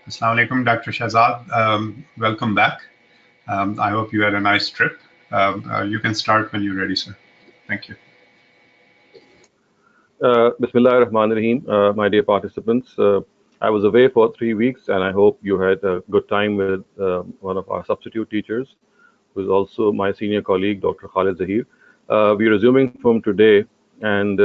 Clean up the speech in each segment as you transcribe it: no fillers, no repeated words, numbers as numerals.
Assalamu alaikum, Dr. Shehzad. Welcome back. I hope you had a nice trip. You can start when you're ready, sir. Thank you. Bismillah ar-Rahman ar-Rahim, my dear participants. I was away for 3 weeks, and I hope you had a good time with one of our substitute teachers, who is also my senior colleague, Dr. Khalid Zahir. We're resuming from today, and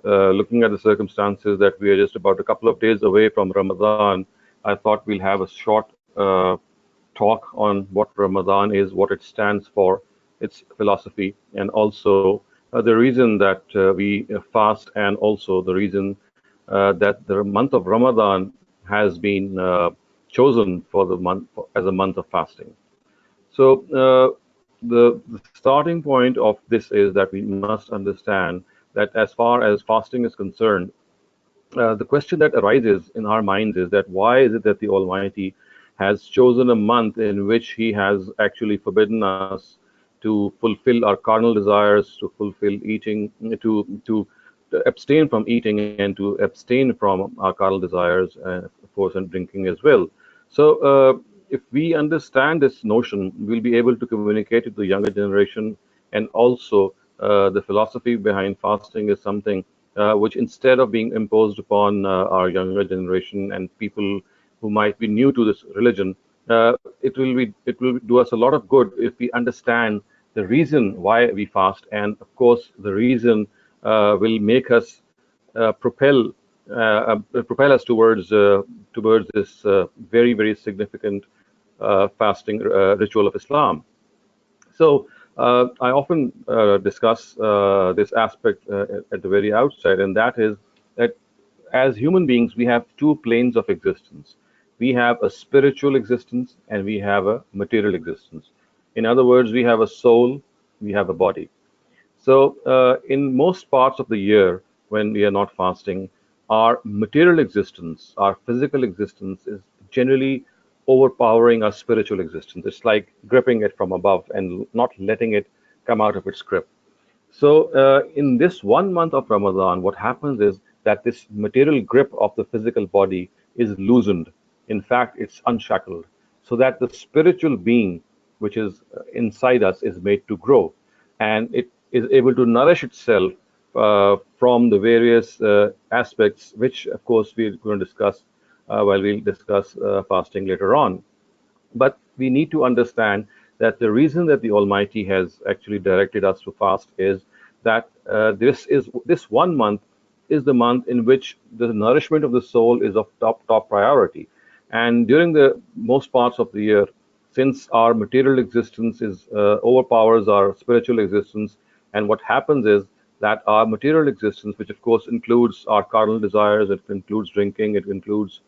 looking at the circumstances that we are just about a couple of days away from Ramadan, I thought we'll have a short talk on what Ramadan is, what it stands for, its philosophy, and also the reason that we fast, and also the reason that the month of Ramadan has been chosen for the month as a month of fasting. So the starting point of this is that we must understand that as far as fasting is concerned, the question that arises in our minds is that why is it that the Almighty has chosen a month in which He has actually forbidden us to fulfill our carnal desires, to fulfill eating, to abstain from eating, and to abstain from our carnal desires, of course, and drinking as well. So, if we understand this notion, we'll be able to communicate it to the younger generation, and also the philosophy behind fasting is something which, instead of being imposed upon our younger generation and people who might be new to this religion, it will do us a lot of good if we understand the reason why we fast, and of course the reason will make us propel us towards this very significant fasting ritual of Islam. So I often discuss this aspect at the very outset, and that is that as human beings, we have two planes of existence. We have a spiritual existence and we have a material existence. In other words, we have a soul, we have a body. So, in most parts of the year, when we are not fasting, our material existence, our physical existence, is generally overpowering our spiritual existence. It's like gripping it from above and not letting it come out of its grip. So, in this 1 month of Ramadan, what happens is that this material grip of the physical body is loosened. In fact, it's unshackled, so that the spiritual being, which is inside us, is made to grow, and it is able to nourish itself from the various aspects, which, of course, we're going to discuss while we'll discuss fasting later on. But we need to understand that the reason that the Almighty has actually directed us to fast is that this 1 month is the month in which the nourishment of the soul is of top priority. And during the most parts of the year, since our material existence is overpowers our spiritual existence, and what happens is that our material existence, which of course includes our carnal desires, it includes drinking, it includes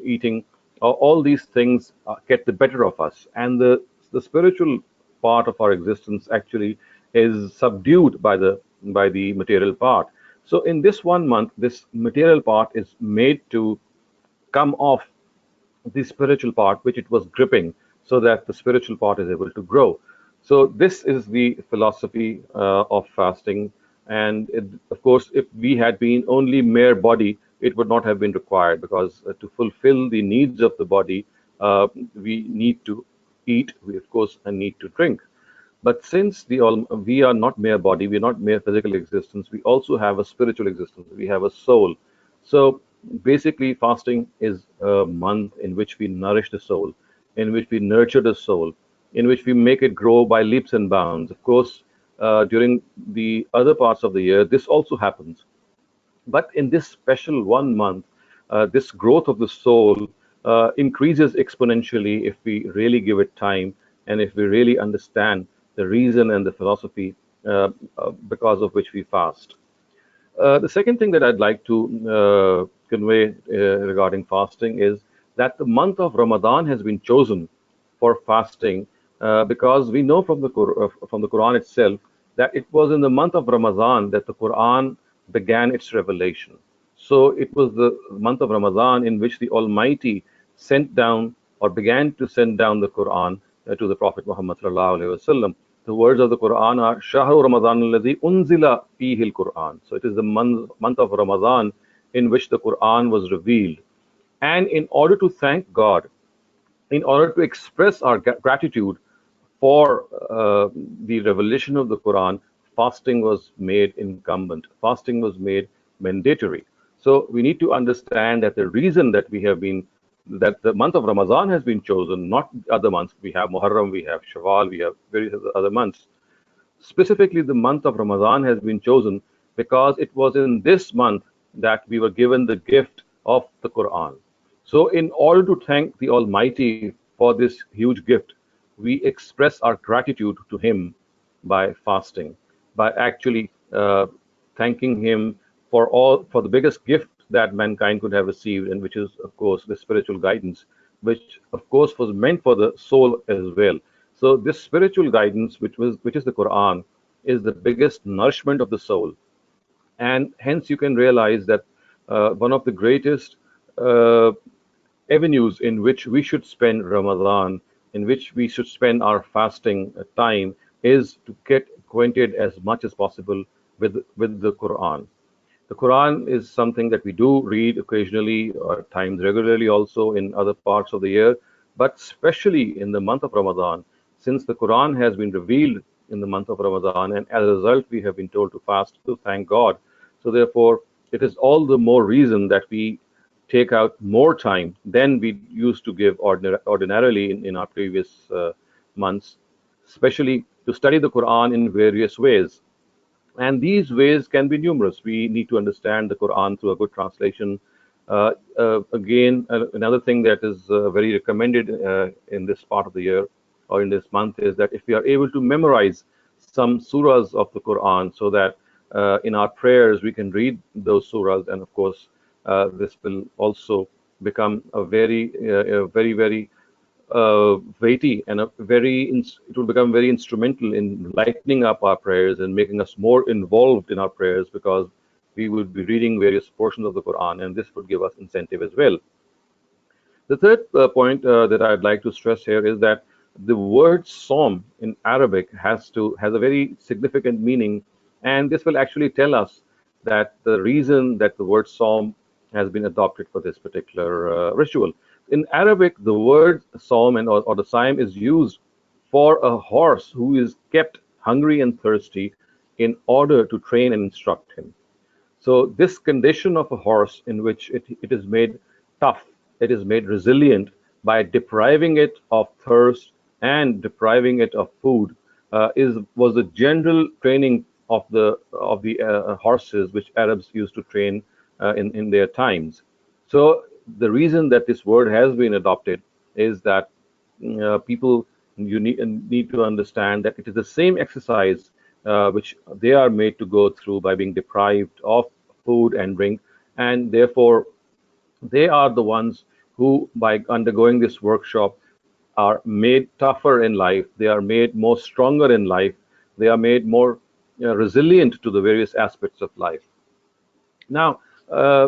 eating, all these things get the better of us, and the spiritual part of our existence actually is subdued by the material part. So in this 1 month, this material part is made to come off the spiritual part which it was gripping, so that the spiritual part is able to grow. So this is the philosophy of fasting. And of course, if we had been only mere body, it would not have been required, because to fulfill the needs of the body, we need to eat, we of course need to drink. But since we are not mere body, we are not mere physical existence, we also have a spiritual existence, we have a soul. So basically, fasting is a month in which we nourish the soul, in which we nurture the soul, in which we make it grow by leaps and bounds. Of course, during the other parts of the year, this also happens. But in this special 1 month, this growth of the soul increases exponentially if we really give it time, and if we really understand the reason and the philosophy because of which we fast. The second thing that I'd like to convey regarding fasting is that the month of Ramadan has been chosen for fasting because we know from the Quran itself that it was in the month of Ramadan that the Quran began its revelation. So it was the month of Ramadan in which the Almighty sent down, or began to send down, the Quran to the Prophet Muhammad sallallahu alaihi wasallam. The words of the Quran are Shahru Ramadan alladhi unzila fihi al-Quran. So it is the month of Ramadan in which the Quran was revealed. And in order to thank God, in order to express our gratitude for the revelation of the Quran, fasting was made incumbent. Fasting was made mandatory. So we need to understand that the reason that that the month of Ramadan has been chosen, not other months. We have Muharram, we have Shawwal, we have various other months. Specifically, the month of Ramadan has been chosen because it was in this month that we were given the gift of the Quran. So, in order to thank the Almighty for this huge gift, we express our gratitude to Him by fasting, by actually thanking Him for the biggest gift that mankind could have received, and which is, of course, the spiritual guidance, which, of course, was meant for the soul as well. So, this spiritual guidance, which is the Quran, is the biggest nourishment of the soul, and hence you can realize that one of the greatest uh, avenues in which we should spend Ramadan, in which we should spend our fasting time, is to get acquainted as much as possible with the Quran. The Quran is something that we do read occasionally or at times regularly also in other parts of the year, but especially in the month of Ramadan, since the Quran has been revealed in the month of Ramadan, and as a result, we have been told to fast to thank God. So, therefore, it is all the more reason that we take out more time than we used to give ordinarily in our previous months, especially to study the Quran in various ways. And these ways can be numerous. We need to understand the Quran through a good translation. Again, another thing that is very recommended in this part of the year or in this month is that if we are able to memorize some surahs of the Quran, so that in our prayers we can read those surahs, and of course, this will also become a very weighty and it will become very instrumental in lightening up our prayers and making us more involved in our prayers, because we will be reading various portions of the Quran, and this would give us incentive as well. The third point that I'd like to stress here is that the word Psalm in Arabic has a very significant meaning, and this will actually tell us that the reason that the word Psalm has been adopted for this particular ritual. In Arabic, the word Psalm or the Psalm is used for a horse who is kept hungry and thirsty in order to train and instruct him. So this condition of a horse in which it is made tough, it is made resilient by depriving it of thirst and depriving it of food, is was the general training of the horses which Arabs used to train in their times. So the reason that this word has been adopted is that people need to understand that it is the same exercise which they are made to go through by being deprived of food and drink, and therefore they are the ones who, by undergoing this workshop, are made tougher in life. They are made more stronger in life. They are made more resilient to the various aspects of life. Now,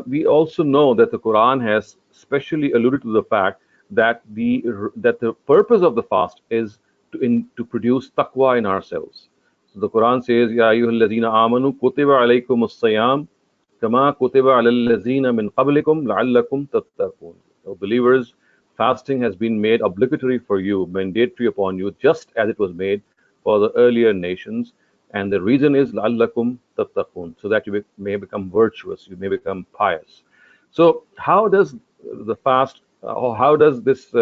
we also know that the Quran has specially alluded to the fact that the purpose of the fast is to produce taqwa in ourselves. So the Quran says, "Ya ayyuhalladhina amanu kutiba alaykumus siyam kama kutiba alal ladzina min qablikum la'allakum tattaqun." So believers, fasting has been made obligatory for you, mandatory upon you, just as it was made for the earlier nations. And the reason is لَعَلَّكُمْ تَتَّقُونَ, so that you may become virtuous, you may become pious. So how does the fast, or how does this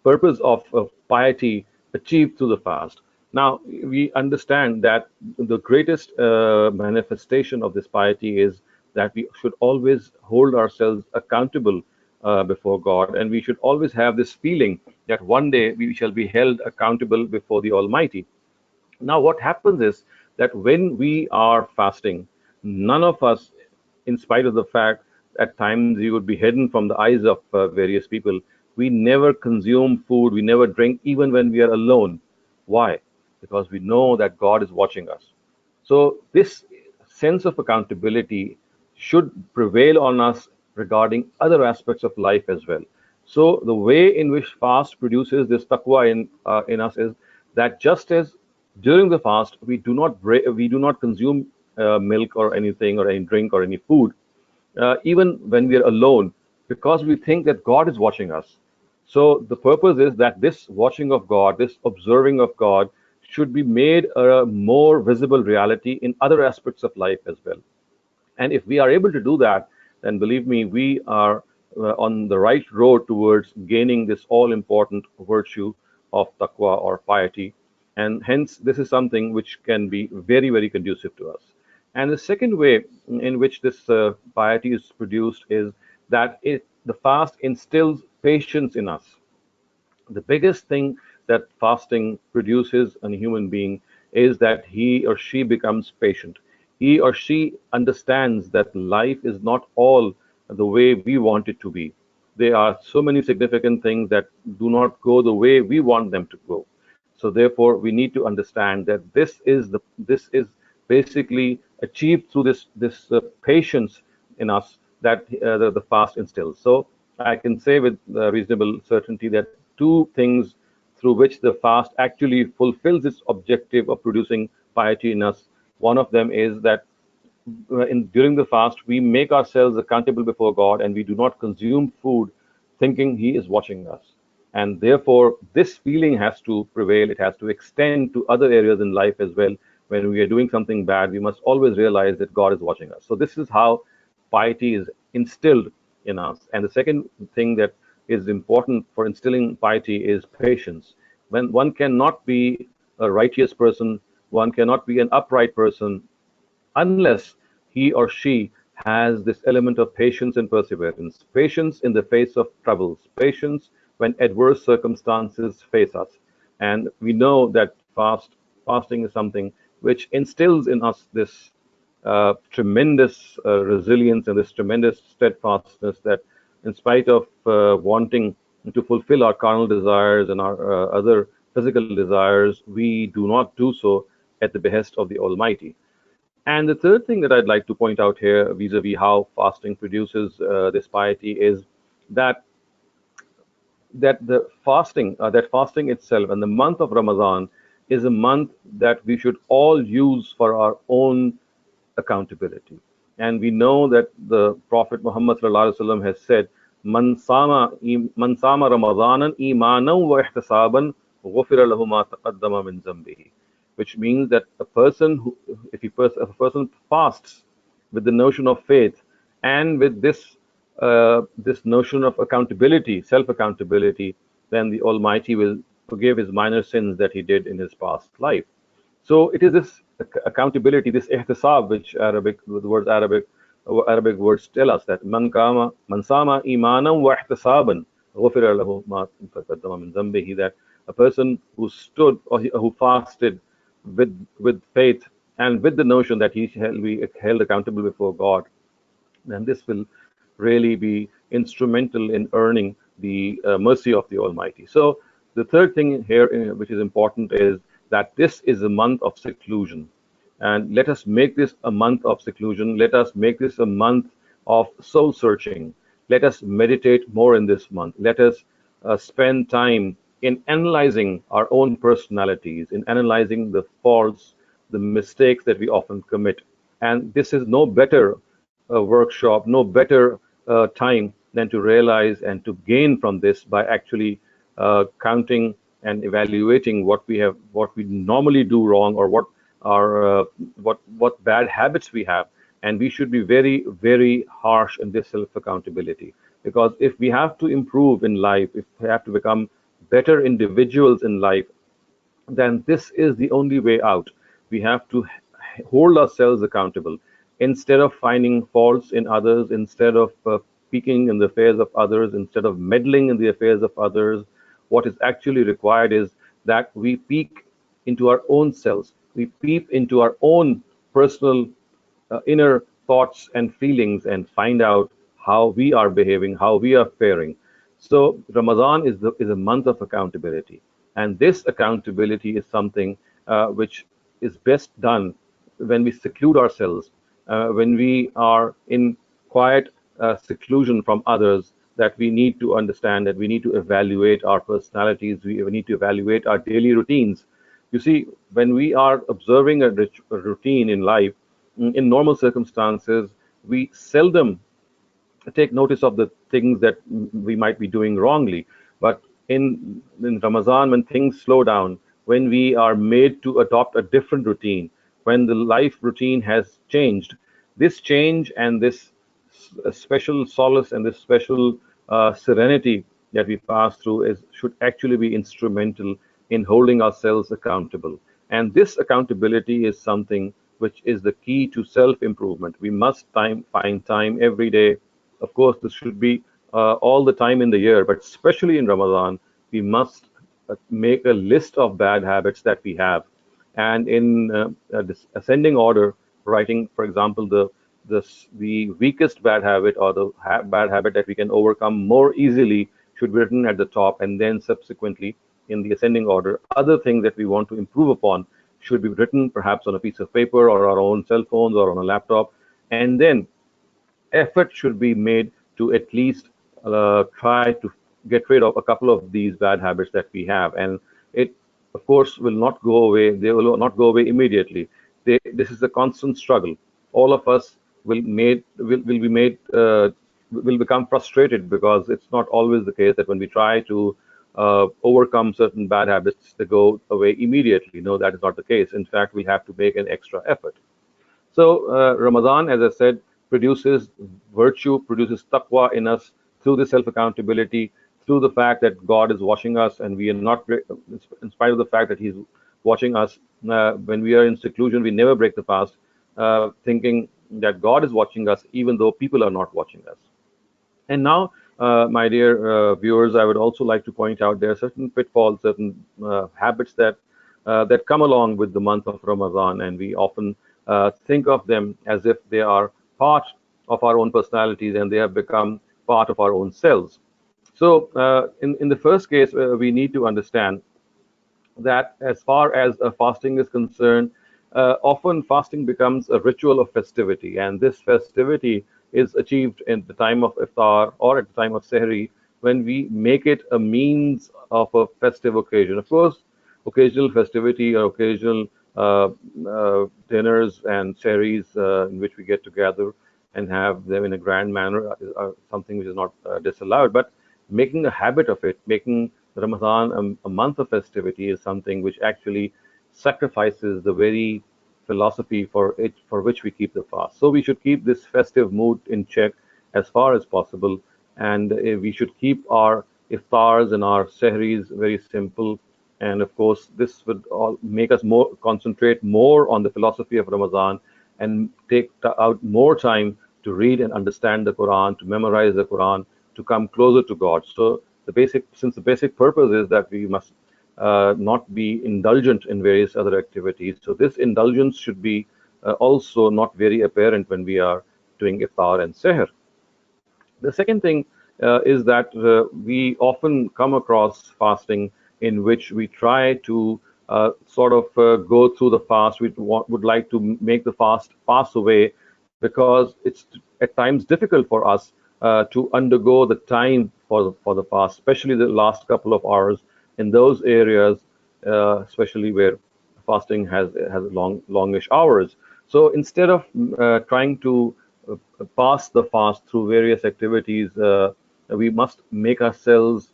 purpose of piety achieve through the fast? Now, we understand that the greatest manifestation of this piety is that we should always hold ourselves accountable before God, and we should always have this feeling that one day we shall be held accountable before the Almighty. Now, what happens is that when we are fasting, none of us, in spite of the fact at times we would be hidden from the eyes of various people, we never consume food, we never drink, even when we are alone. Why? Because we know that God is watching us. So, this sense of accountability should prevail on us regarding other aspects of life as well. So, the way in which fast produces this taqwa in us is that just as during the fast we do not consume milk or anything or any drink or any food, even when we are alone, because we think that God is watching us. So the purpose is that this watching of God, this observing of God, should be made a more visible reality in other aspects of life as well. And if we are able to do that, then believe me, we are on the right road towards gaining this all important virtue of taqwa or piety. And hence, this is something which can be very, very conducive to us. And the second way in which this piety is produced is that the fast instills patience in us. The biggest thing that fasting produces in a human being is that he or she becomes patient. He or she understands that life is not all the way we want it to be. There are so many significant things that do not go the way we want them to go. So therefore, we need to understand that this is basically achieved through this patience in us that the fast instills. So I can say with reasonable certainty that two things through which the fast actually fulfills its objective of producing piety in us. One of them is that during the fast, we make ourselves accountable before God and we do not consume food thinking He is watching us. And therefore, this feeling has to prevail. It has to extend to other areas in life as well. When we are doing something bad, we must always realize that God is watching us. So, this is how piety is instilled in us. And the second thing that is important for instilling piety is patience. When one cannot be a righteous person, one cannot be an upright person unless he or she has this element of patience and perseverance, patience in the face of troubles, patience when adverse circumstances face us. And we know that fasting is something which instills in us this tremendous resilience and this tremendous steadfastness that, in spite of wanting to fulfill our carnal desires and our other physical desires, we do not do so at the behest of the Almighty. And the third thing that I'd like to point out here, vis-a-vis how fasting produces this piety, is that that fasting itself and the month of Ramadan is a month that we should all use for our own accountability. And we know that the Prophet Muhammad ﷺ has said, Man sama Ramadanan imanan wa ihtisaban ghufira lahu ma taqaddama min zambihi. Which means that a person who, if a person fasts with the notion of faith and with this notion of accountability, self-accountability, then the Almighty will forgive his minor sins that he did in his past life. So it is this accountability, this ihtisab, which the words Arabic words tell us that man sama imanan wa ihtisaban ghufira lahu ma taqaddama min dhanbihi, that a person who stood or who fasted with faith and with the notion that he shall be held accountable before God, then this will really be instrumental in earning the mercy of the Almighty. So the third thing here, which is important, is that this is a month of seclusion. And let us make this a month of seclusion. Let us make this a month of soul searching. Let us meditate more in this month. Let us spend time in analyzing our own personalities, in analyzing the faults, the mistakes that we often commit. And this is no better workshop, no better time than to realize and to gain from this by actually counting and evaluating what we normally do wrong, or what bad habits we have. And we should be very, very harsh in this self-accountability. Because if we have to improve in life, if we have to become better individuals in life, then this is the only way out. We have to hold ourselves accountable. Instead of finding faults in others, instead of peeking in the affairs of others, instead of meddling in the affairs of others, what is actually required is that we peek into our own selves. We peep into our own personal inner thoughts and feelings and find out how we are behaving, how we are faring. So Ramadan is a month of accountability, and this accountability is something which is best done when we seclude ourselves, when we are in quiet seclusion from others. That we need to understand that we need to evaluate our personalities, we need to evaluate our daily routines. You see, when we are observing a routine in life, in normal circumstances, we seldom take notice of the things that we might be doing wrongly. But in Ramadan, when things slow down, when we are made to adopt a different routine, when the life routine has changed, this change and this special solace and this special serenity that we pass through should actually be instrumental in holding ourselves accountable. And this accountability is something which is the key to self improvement. We must find time every day. Of course, this should be all the time in the year, but especially in Ramadan, we must make a list of bad habits that we have, and in this ascending order, writing, for example, the weakest bad habit, or the bad habit that we can overcome more easily, should be written at the top, and then subsequently in the ascending order, other things that we want to improve upon should be written perhaps on a piece of paper or our own cell phones or on a laptop, and then effort should be made to at least try to get rid of a couple of these bad habits that we have. And it, of course, will not go away. They will not go away immediately. This is a constant struggle. All of us will be made will become frustrated, because it's not always the case that when we try to overcome certain bad habits, they go away immediately. No, that is not the case. In fact, we have to make an extra effort. So Ramadan, as I said, produces virtue, produces taqwa in us through the self-accountability, through the fact that God is watching us, and we are not, in spite of the fact that He's watching us, when we are in seclusion, we never break the fast, thinking that God is watching us, even though people are not watching us. And now, my dear viewers, I would also like to point out there are certain pitfalls, certain habits that come along with the month of Ramadan, and we often think of them as if they are part of our own personalities and they have become part of our own selves. So, in the first case, we need to understand that as far as fasting is concerned, often fasting becomes a ritual of festivity, and this festivity is achieved in the time of iftar or at the time of sehri, when we make it a means of a festive occasion. Of course, occasional festivity or occasional dinners and sehris in which we get together and have them in a grand manner are something which is not disallowed. But making a habit of it, making Ramadan a month of festivity, is something which actually sacrifices the very philosophy for which we keep the fast. So we should keep this festive mood in check as far as possible, and we should keep our iftars and our sehris very simple. And of course, this would all make us more concentrate more on the philosophy of Ramadan, and take out more time to read and understand the Quran, to memorize the Quran, to come closer to God. So since the basic purpose is that we must not be indulgent in various other activities. So this indulgence should be also not very apparent when we are doing iftar and seher. The second thing is that we often come across fasting in which we try to sort of go through the fast. Would like to make the fast pass away, because it's at times difficult for us to undergo the time for the fast, especially the last couple of hours in those areas, especially where fasting has longish hours. So instead of trying to pass the fast through various activities, we must make ourselves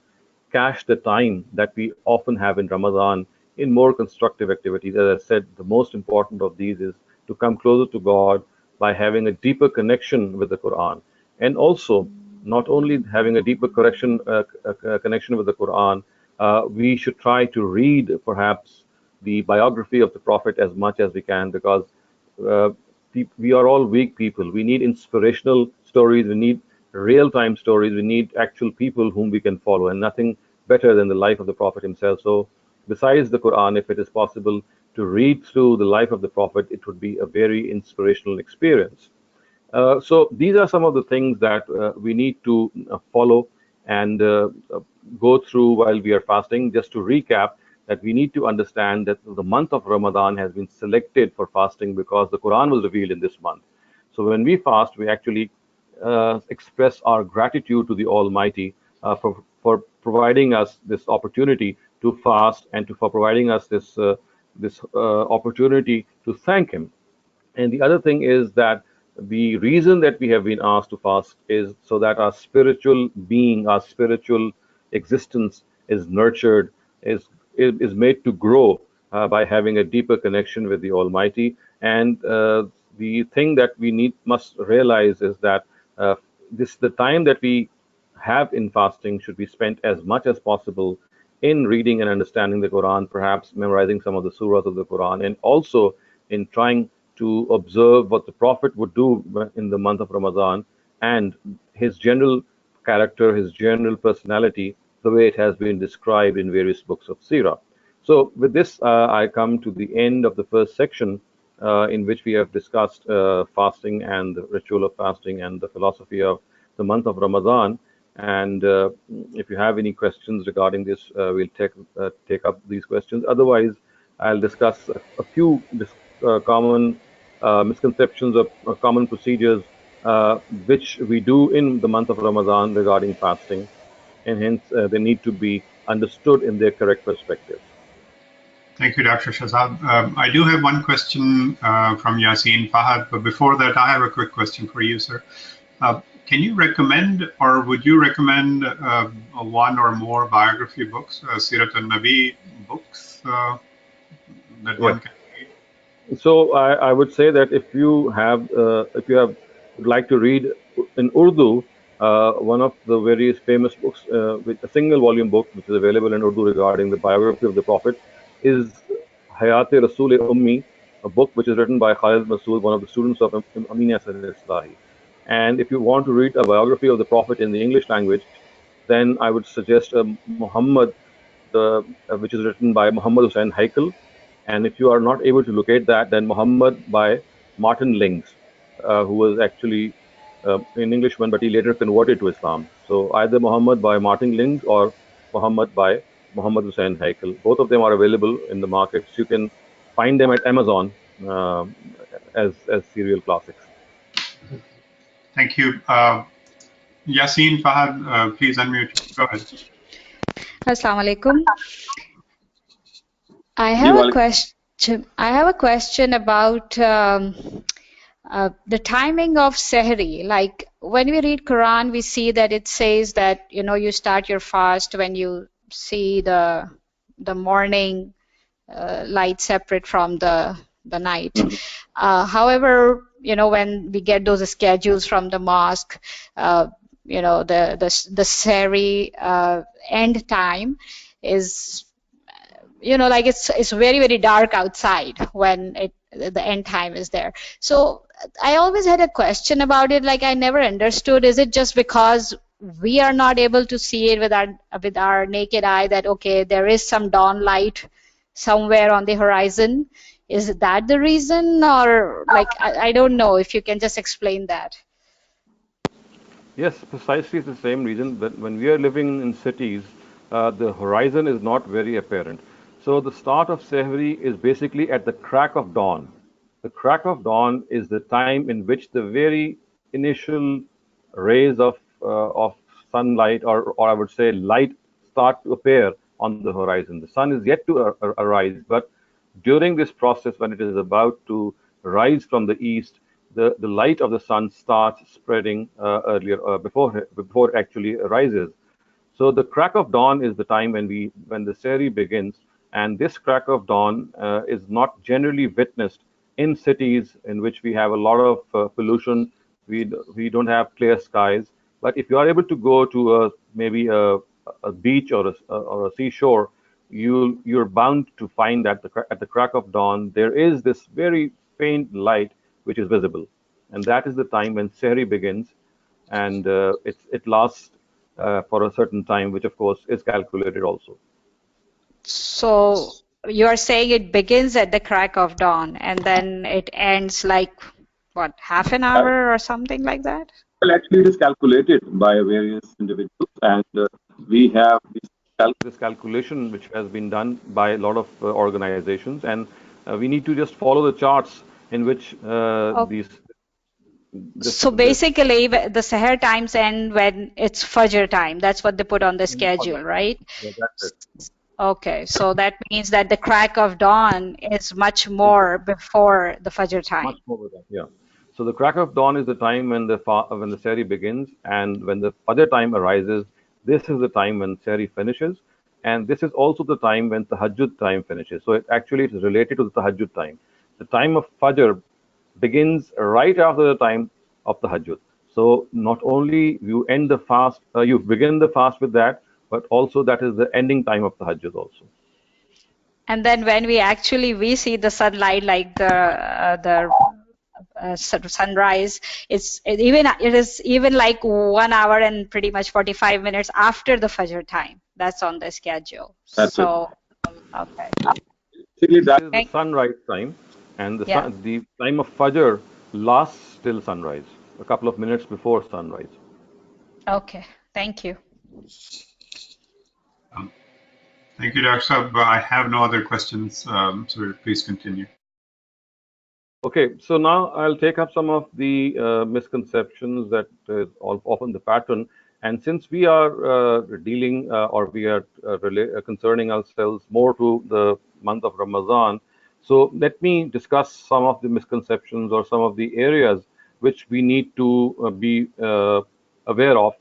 cache the time that we often have in Ramadan in more constructive activities. As I said, the most important of these is to come closer to God by having a deeper connection with the Quran, and also not only having a deeper connection with the Quran, we should try to read perhaps the biography of the Prophet as much as we can, because uh, we are all weak people. We need inspirational stories. We need real-time stories. We need actual people whom we can follow, and nothing better than the life of the Prophet himself. So, besides the Quran, if it is possible to read through the life of the Prophet, it would be a very inspirational experience. So these are some of the things that we need to follow and go through while we are fasting. Just to recap, that we need to understand that the month of Ramadan has been selected for fasting because the Quran was revealed in this month. So when we fast, we actually express our gratitude to the Almighty for providing us this opportunity to fast, and for providing us this opportunity to thank Him. And the other thing is that the reason that we have been asked to fast is so that our spiritual being, our spiritual existence is nurtured, is made to grow by having a deeper connection with the Almighty. And the thing that we must realize is that the time that we have in fasting should be spent as much as possible in reading and understanding the Quran, perhaps memorizing some of the surahs of the Quran, and also in trying to observe what the Prophet would do in the month of Ramadan and his general character, his general personality, the way it has been described in various books of Sirah. So, with this, I come to the end of the first section in which we have discussed fasting and the ritual of fasting and the philosophy of the month of Ramadan. And if you have any questions regarding this, we'll take up these questions. Otherwise, I'll discuss a few common misconceptions or common procedures which we do in the month of Ramadan regarding fasting, and hence they need to be understood in their correct perspective. Thank you, Dr. Shehzad. I do have one question from Yasin Fahad, but before that, I have a quick question for you, sir. Can you recommend, or would you recommend one or more biography books, Sirat al-Nabi books that one can read? So I would say that if you would like to read in Urdu, one of the various famous books, with a single volume book which is available in Urdu regarding the biography of the Prophet, is Hayat-e Rasool-e Ummi, a book which is written by Khalid Masood, one of the students of Amin Yasir Islahi. And if you want to read a biography of the Prophet in the English language, then I would suggest Muhammad, which is written by Muhammad Hussain Haikal. And if you are not able to locate that, then Muhammad by Martin Lings, who was actually an Englishman, but he later converted to Islam. So either Muhammad by Martin Lings or Muhammad by Muhammad Hussain Haikal. Both of them are available in the markets. You can find them at Amazon as serial classics. Thank you. Yasin Fahad, please unmute. Go ahead. Assalamu alaikum. I have a question. I have a question about the timing of Sehri. Like when we read Quran, we see that it says that you start your fast when you see the morning light separate from the night. However, when we get those schedules from the mosque, the Sehri end time is like it's very, very dark outside when the end time is there. So I always had a question about it. Like I never understood, is it just because we are not able to see it with our naked eye that okay, there is some dawn light somewhere on the horizon? Is that the reason, or like I don't know if you can just explain that? Yes, precisely it's the same reason. But when we are living in cities, the horizon is not very apparent. So the start of Sehri is basically at the crack of dawn. The crack of dawn is the time in which the very initial rays of sunlight, or I would say light, start to appear on the horizon. The sun is yet to arise, but during this process, when it is about to rise from the east, the light of the sun starts spreading earlier, before it actually rises. So the crack of dawn is the time when the Sehri begins, and this crack of dawn is not generally witnessed in cities in which we have a lot of pollution. We don't have clear skies. But if you are able to go to maybe a beach or a seashore, you're bound to find that at the crack of dawn there is this very faint light which is visible, and that is the time when Sehri begins, and it lasts for a certain time, which of course is calculated also. So you are saying it begins at the crack of dawn and then it ends like what, half an hour or something like that? Well, actually, it is calculated by various individuals, and we have this calculation which has been done by a lot of organizations, and we need to just follow the charts in which these. So basically, the Seher times end when it's Fajr time. That's what they put on the schedule, right? Yeah, that's it. Okay, so that means that the crack of dawn is much more before the Fajr time. Much more than that, yeah. So the crack of dawn is the time when the sehri begins, and when the fajr time arises, this is the time when sehri finishes, and this is also the time when tahajjud time finishes. So it actually is related to the tahajjud time. The time of fajr begins right after the time of tahajjud. So not only you end the fast, you begin the fast with that, but also that is the ending time of tahajjud also. And then when we see the sunlight, like the sunrise, it is even like 1 hour and pretty much 45 minutes after the Fajr time. That's on the schedule. That's it. So, okay. Basically, that is the Thank, sunrise time, and yeah. the time of Fajr lasts till sunrise, a couple of minutes before sunrise. Okay. Thank you. Um, Thank you, Dr. Saab. I have no other questions, so please continue. Okay, so now I'll take up some of the misconceptions that is often the pattern. And since we are dealing or we are concerning ourselves more to the month of Ramadan, so let me discuss some of the misconceptions or some of the areas which we need to be aware of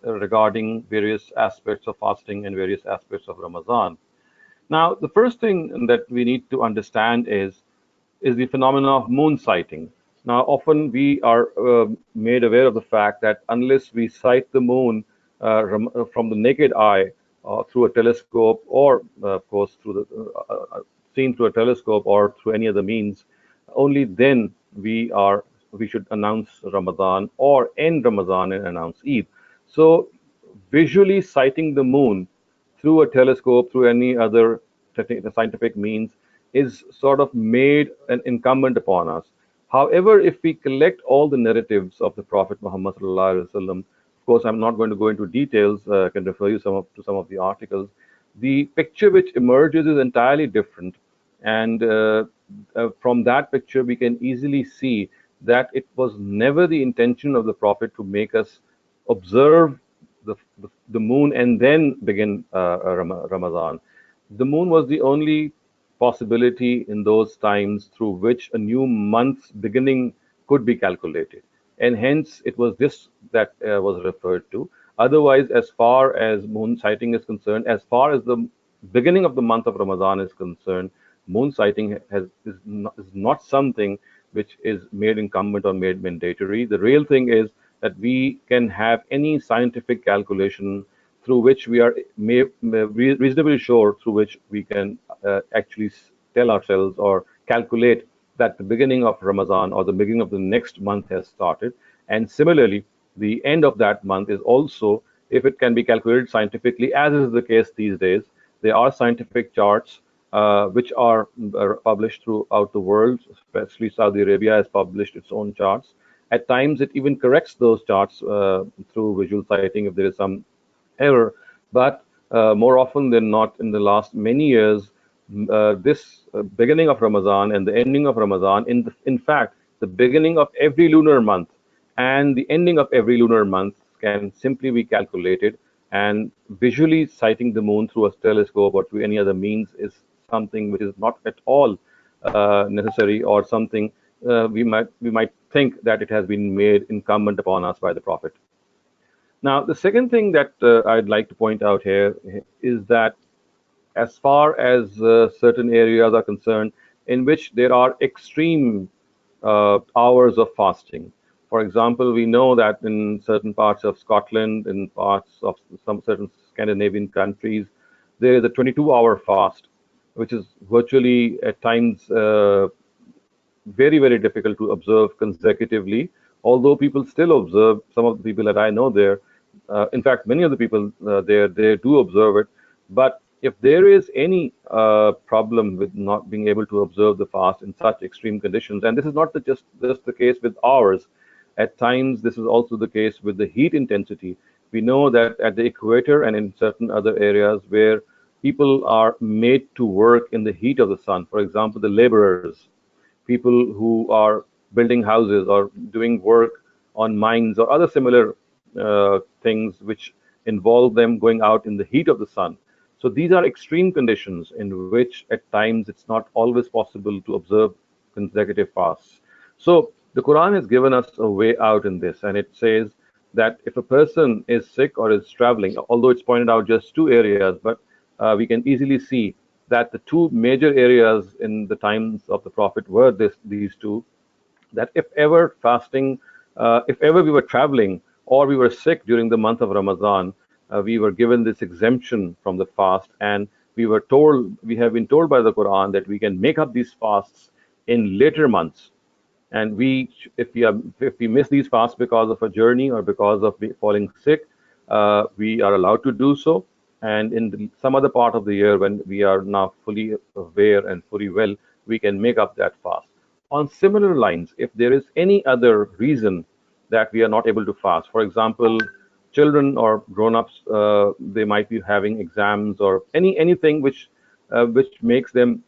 regarding various aspects of fasting and various aspects of Ramadan. Now, the first thing that we need to understand is the phenomena of moon sighting. Now, often we are made aware of the fact that unless we sight the moon from the naked eye through a telescope, or of course through seen through a telescope or through any other means, only then we should announce Ramadan or end Ramadan and announce Eid. So, visually sighting the moon through a telescope, through any other scientific means, is sort of made an incumbent upon us. However, if we collect all the narratives of the Prophet Muhammad sallallahu alaihi wasallam, of course, I'm not going to go into details. I can refer you to some of the articles. The picture which emerges is entirely different, and from that picture, we can easily see that it was never the intention of the Prophet to make us observe the moon and then begin Ramadan. The moon was the only possibility in those times through which a new month's beginning could be calculated. And hence, it was this that was referred to. Otherwise, as far as moon sighting is concerned, as far as the beginning of the month of Ramadan is concerned, moon sighting is not something which is made incumbent or made mandatory. The real thing is that we can have any scientific calculation through which we are reasonably sure through which we can actually tell ourselves or calculate that the beginning of Ramadan or the beginning of the next month has started. And similarly, the end of that month is also, if it can be calculated scientifically, as is the case these days. There are scientific charts which are published throughout the world, especially Saudi Arabia has published its own charts. At times, it even corrects those charts through visual sighting if there is some error. But more often than not, in the last many years, this beginning of Ramadan and the ending of Ramadan, in fact, the beginning of every lunar month and the ending of every lunar month can simply be calculated. And visually sighting the moon through a telescope or through any other means is something which is not at all necessary, or something we might think that it has been made incumbent upon us by the Prophet. Now, the second thing that I'd like to point out here is that as far as certain areas are concerned in which there are extreme hours of fasting. For example, we know that in certain parts of Scotland, in parts of some certain Scandinavian countries, there is a 22-hour fast, which is virtually at times very, very difficult to observe consecutively. Although people still observe, some of the people that I know there, in fact, many of the people there, they do observe it. But if there is any problem with not being able to observe the fast in such extreme conditions, and this is not just the case with ours, at times this is also the case with the heat intensity. We know that at the equator and in certain other areas where people are made to work in the heat of the sun, for example, the laborers, people who are building houses or doing work on mines or other similar things which involve them going out in the heat of the sun. So these are extreme conditions in which at times it's not always possible to observe consecutive fasts. So The Quran has given us a way out in this, and it says that if a person is sick or is traveling, although it's pointed out just two areas, but we can easily see that the two major areas in the times of the Prophet were these two, that if ever fasting, if ever we were traveling or we were sick during the month of Ramadan, we were given this exemption from the fast, and we have been told by the Quran that we can make up these fasts in later months. And if we miss these fasts because of a journey or because of falling sick, we are allowed to do so. And in some other part of the year, when we are now fully aware and fully well, we can make up that fast. On similar lines, if there is any other reason that we are not able to fast, for example, children or grown-ups, they might be having exams or anything which makes them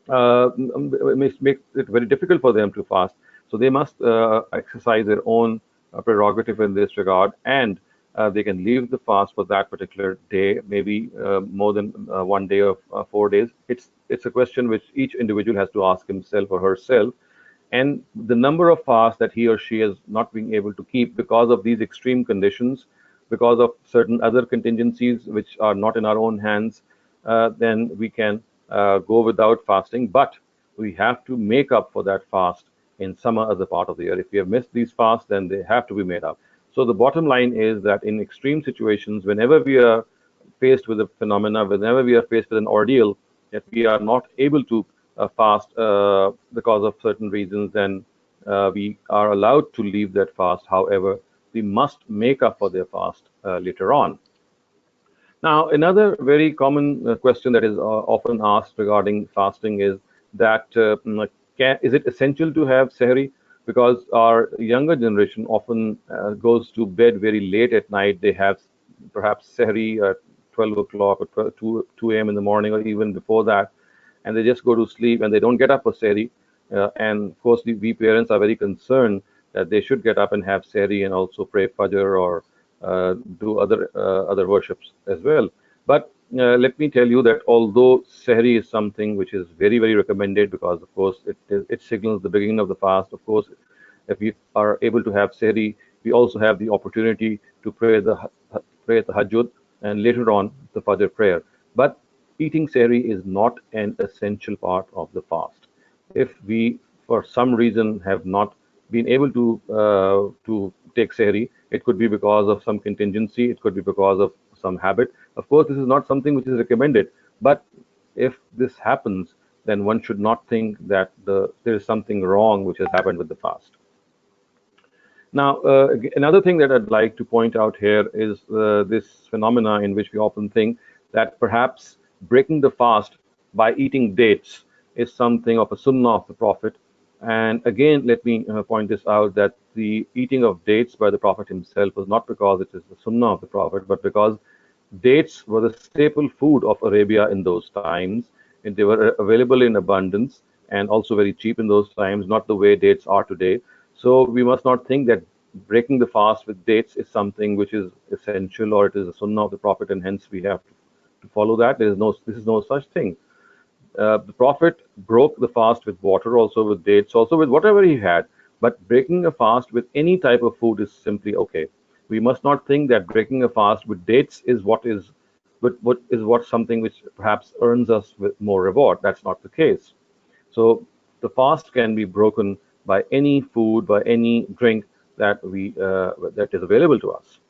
makes it very difficult for them to fast. So they must exercise their own prerogative in this regard, and they can leave the fast for that particular day, maybe more than one day or 4 days. It's a question which each individual has to ask himself or herself, and the number of fasts that he or she is not being able to keep because of these extreme conditions, because of certain other contingencies which are not in our own hands, then we can go without fasting, but we have to make up for that fast in some other part of the year. If we have missed these fasts, then they have to be made up. So the bottom line is that in extreme situations, whenever we are faced with a phenomena, whenever we are faced with an ordeal that we are not able to fast because of certain reasons, then we are allowed to leave that fast. However, we must make up for their fast later on. Now, another very common question that is often asked regarding fasting is that is it essential to have sehri? Because our younger generation often goes to bed very late at night. They have perhaps sehri at 12 o'clock or 2 a.m. in the morning, or even before that, and they just go to sleep and they don't get up for sehri. And of course, we parents are very concerned that they should get up and have sehri and also pray fajr or do other worships as well. But let me tell you that although sehri is something which is very, very recommended, because of course it signals the beginning of the fast. Of course, if we are able to have sehri, we also have the opportunity to pray the tahajjud and later on the fajr prayer. But eating sehri is not an essential part of the fast. If we, for some reason, have not been able to take sehri, it could be because of some contingency, it could be because of some habit. Of course, this is not something which is recommended, but if this happens, then one should not think that there is something wrong which has happened with the fast. Now, another thing that I'd like to point out here is this phenomena in which we often think that perhaps breaking the fast by eating dates is something of a sunnah of the Prophet. And again, let me point this out, that the eating of dates by the Prophet himself was not because it is the sunnah of the Prophet, but because dates were the staple food of Arabia in those times, and they were available in abundance and also very cheap in those times, not the way dates are today. So we must not think that breaking the fast with dates is something which is essential or it is a sunnah of the Prophet, and hence we have to follow that. This is no such thing. The Prophet broke the fast with water, also with dates, also with whatever he had. But breaking a fast with any type of food is simply okay. We must not think that breaking a fast with dates is what something which perhaps earns us with more reward. That's not the case. So the fast can be broken by any food, by any drink that is available to us.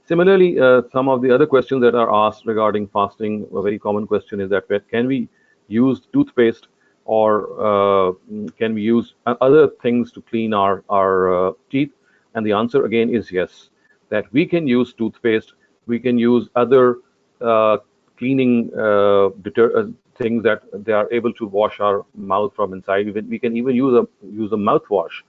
Similarly, some of the other questions that are asked regarding fasting, a very common question is that can we use toothpaste, or can we use other things to clean our teeth? And the answer again is yes, that we can use toothpaste, we can use other cleaning things that they are able to wash our mouth from inside. We can even use a mouthwash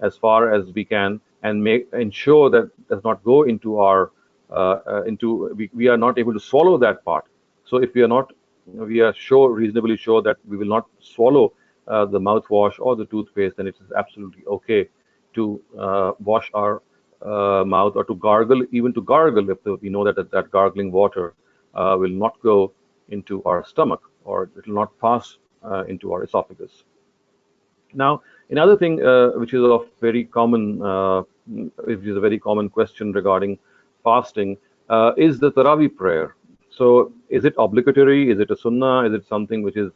as far as we can, and ensure that does not go into our we are not able to swallow that part. So if we are reasonably sure that we will not swallow the mouthwash or the toothpaste, then it is absolutely okay to wash our mouth, or to gargle, even to gargle if we know that gargling water will not go into our stomach, or it will not pass into our esophagus. Now, Another thing which is of very common, which is a very common question regarding fasting, is the Taraweeh prayer. So, is it obligatory? Is it a sunnah? Is it something which is,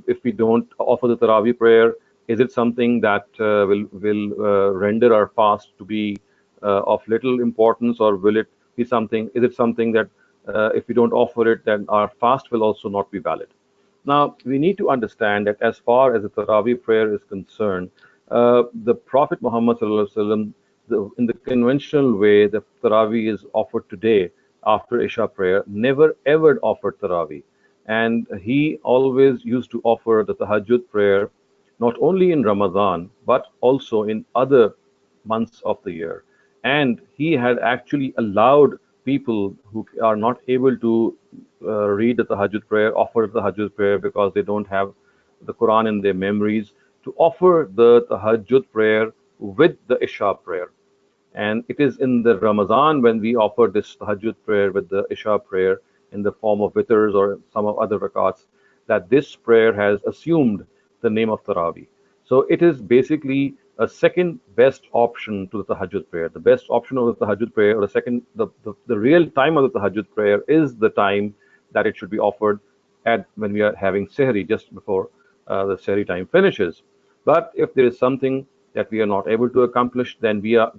if we don't offer the Taraweeh prayer, is it something that will render our fast to be of little importance, or will it be something? Is it something that if we don't offer it, then our fast will also not be valid? Now, we need to understand that as far as the Taraweeh prayer is concerned, the Prophet Muhammad ﷺ, in the conventional way, the Taraweeh is offered today after Isha prayer, never ever offered Taraweeh. And he always used to offer the Tahajjud prayer not only in Ramadan, but also in other months of the year. And he had actually allowed people who are not able to read the Tahajjud prayer, offer the Tahajjud prayer because they don't have the Quran in their memories, to offer the Tahajjud prayer with the Isha prayer. And it is in the Ramadan when we offer this Tahajjud prayer with the Isha prayer in the form of witrs or some of other rakats, that this prayer has assumed the name of Taraweeh. So it is basically a second best option to the Tahajjud prayer. The best option of the Tahajjud prayer, or the real time of the Tahajjud prayer, is the time that it should be offered at when we are having Sehri, just before the Sehri time finishes. But if there is something that we are not able to accomplish, then we are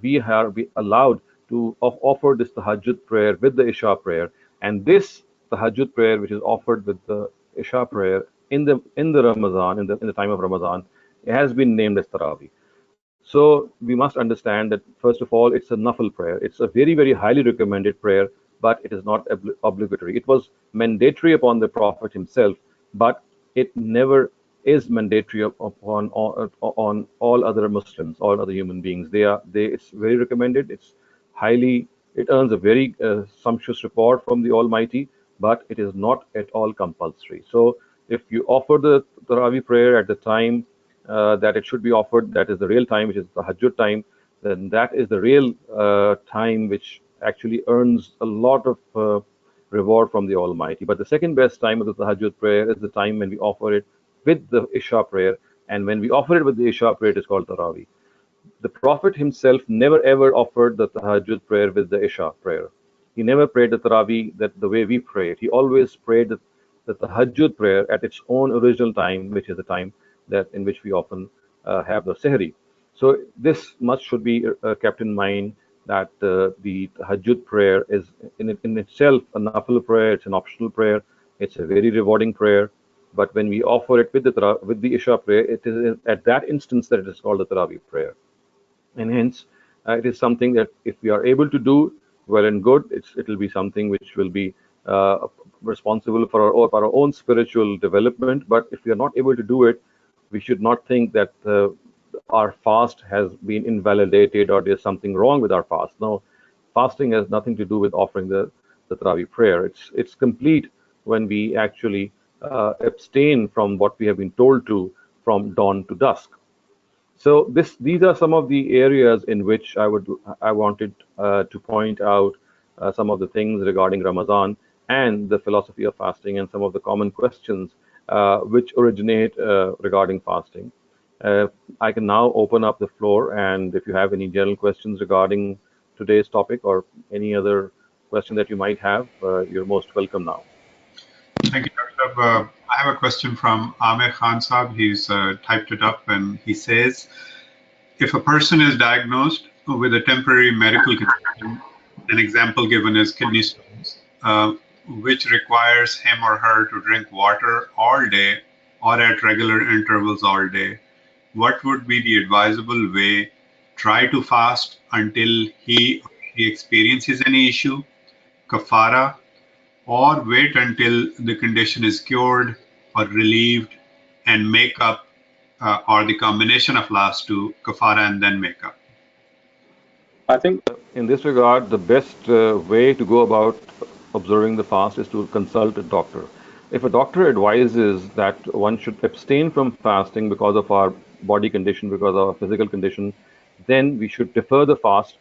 allowed to offer this Tahajjud prayer with the Isha prayer. And this Tahajjud prayer, which is offered with the Isha prayer in the Ramadan, in the time of Ramadan, it has been named as Taraweeh. So we must understand that first of all, it's a nafil prayer. It's a very, very highly recommended prayer, but it is not obligatory. It was mandatory upon the Prophet himself, but it never is mandatory upon on all other Muslims, all other human beings. It's very recommended. It earns a very sumptuous reward from the Almighty, but it is not at all compulsory. So if you offer the Taraweeh prayer at the time that it should be offered, that is the real time, which is the Tahajjud time, then that is the real time which actually earns a lot of reward from the Almighty. But the second best time of the Tahajjud prayer is the time when we offer it with the Isha prayer, and when we offer it with the Isha prayer, it is called Taraweeh. The Prophet himself never ever offered the Tahajjud prayer with the Isha prayer. He never prayed the Taraweeh that the way we pray it. He always prayed the Tahajjud prayer at its own original time, which is the time that in which we often have the Sehri. So this much should be kept in mind, that the Tahajjud prayer is in itself a nafil prayer. It's an optional prayer. It's a very rewarding prayer. But when we offer it with the Isha prayer, it is at that instance that it is called the Taraweeh prayer. And hence, it is something that if we are able to do, well and good, it will be something which will be responsible for our own spiritual development. But if we are not able to do it, we should not think that our fast has been invalidated or there's something wrong with our fast. No, fasting has nothing to do with offering the Taraweeh prayer. It's complete when we actually abstain from what we have been told to from dawn to dusk. So these are some of the areas in which I wanted to point out some of the things regarding Ramadan and the philosophy of fasting, and some of the common questions which originate regarding fasting. I can now open up the floor, and if you have any general questions regarding today's topic or any other question that you might have, you're most welcome now. Thank you, Dr. I have a question from Amir Khan Saab. He's typed it up, and he says, if a person is diagnosed with a temporary medical condition, an example given is kidney stones, which requires him or her to drink water all day or at regular intervals all day, what would be the advisable way? Try to fast until he experiences any issue, kafara, or wait until the condition is cured or relieved and make up, or the combination of last two, kafara and then make up. I think in this regard, the best way to go about observing the fast is to consult a doctor. If a doctor advises that one should abstain from fasting because of our body condition, because of our physical condition, then we should defer the fast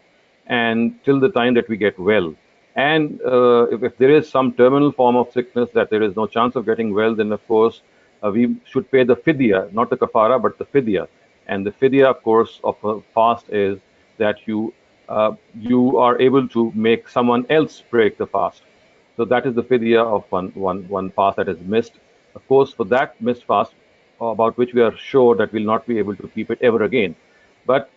and till the time that we get well. And if there is some terminal form of sickness that there is no chance of getting well, then of course we should pay the fidya, not the kafara, but the fidya. And the fidya, of course, of a fast is that you are able to make someone else break the fast. So that is the fidya of one fast that is missed. Of course, for that missed fast, about which we are sure that we'll not be able to keep it ever again. But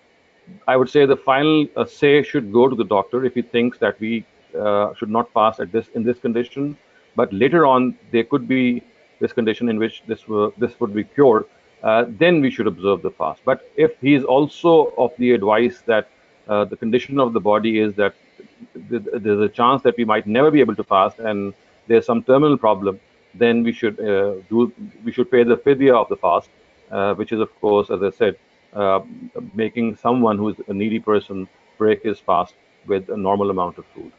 I would say the final say should go to the doctor if he thinks that we should not fast at this in this condition. But later on, there could be this condition in which this would be cured. Then we should observe the fast. But if he is also of the advice that the condition of the body is that there's a chance that we might never be able to fast, and there's some terminal problem, then we should pay the fidya of the fast, which is, of course, as I said, uh, making someone who's a needy person break his fast with a normal amount of food.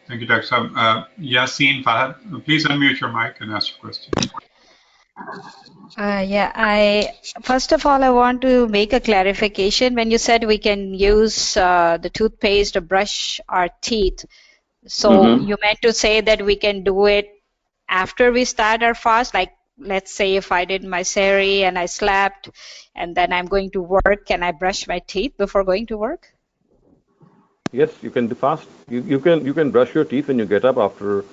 Thank you, Dr. Saab. Yasin Fahad, please unmute your mic and ask your question. Yeah, I first of all, I want to make a clarification. When you said we can use the toothpaste to brush our teeth, so you meant to say that we can do it after we start our fast? Like, let's say if I did my sehri and I slept, and then I'm going to work, can I brush my teeth before going to work? Yes, you can fast. You can brush your teeth when you get up after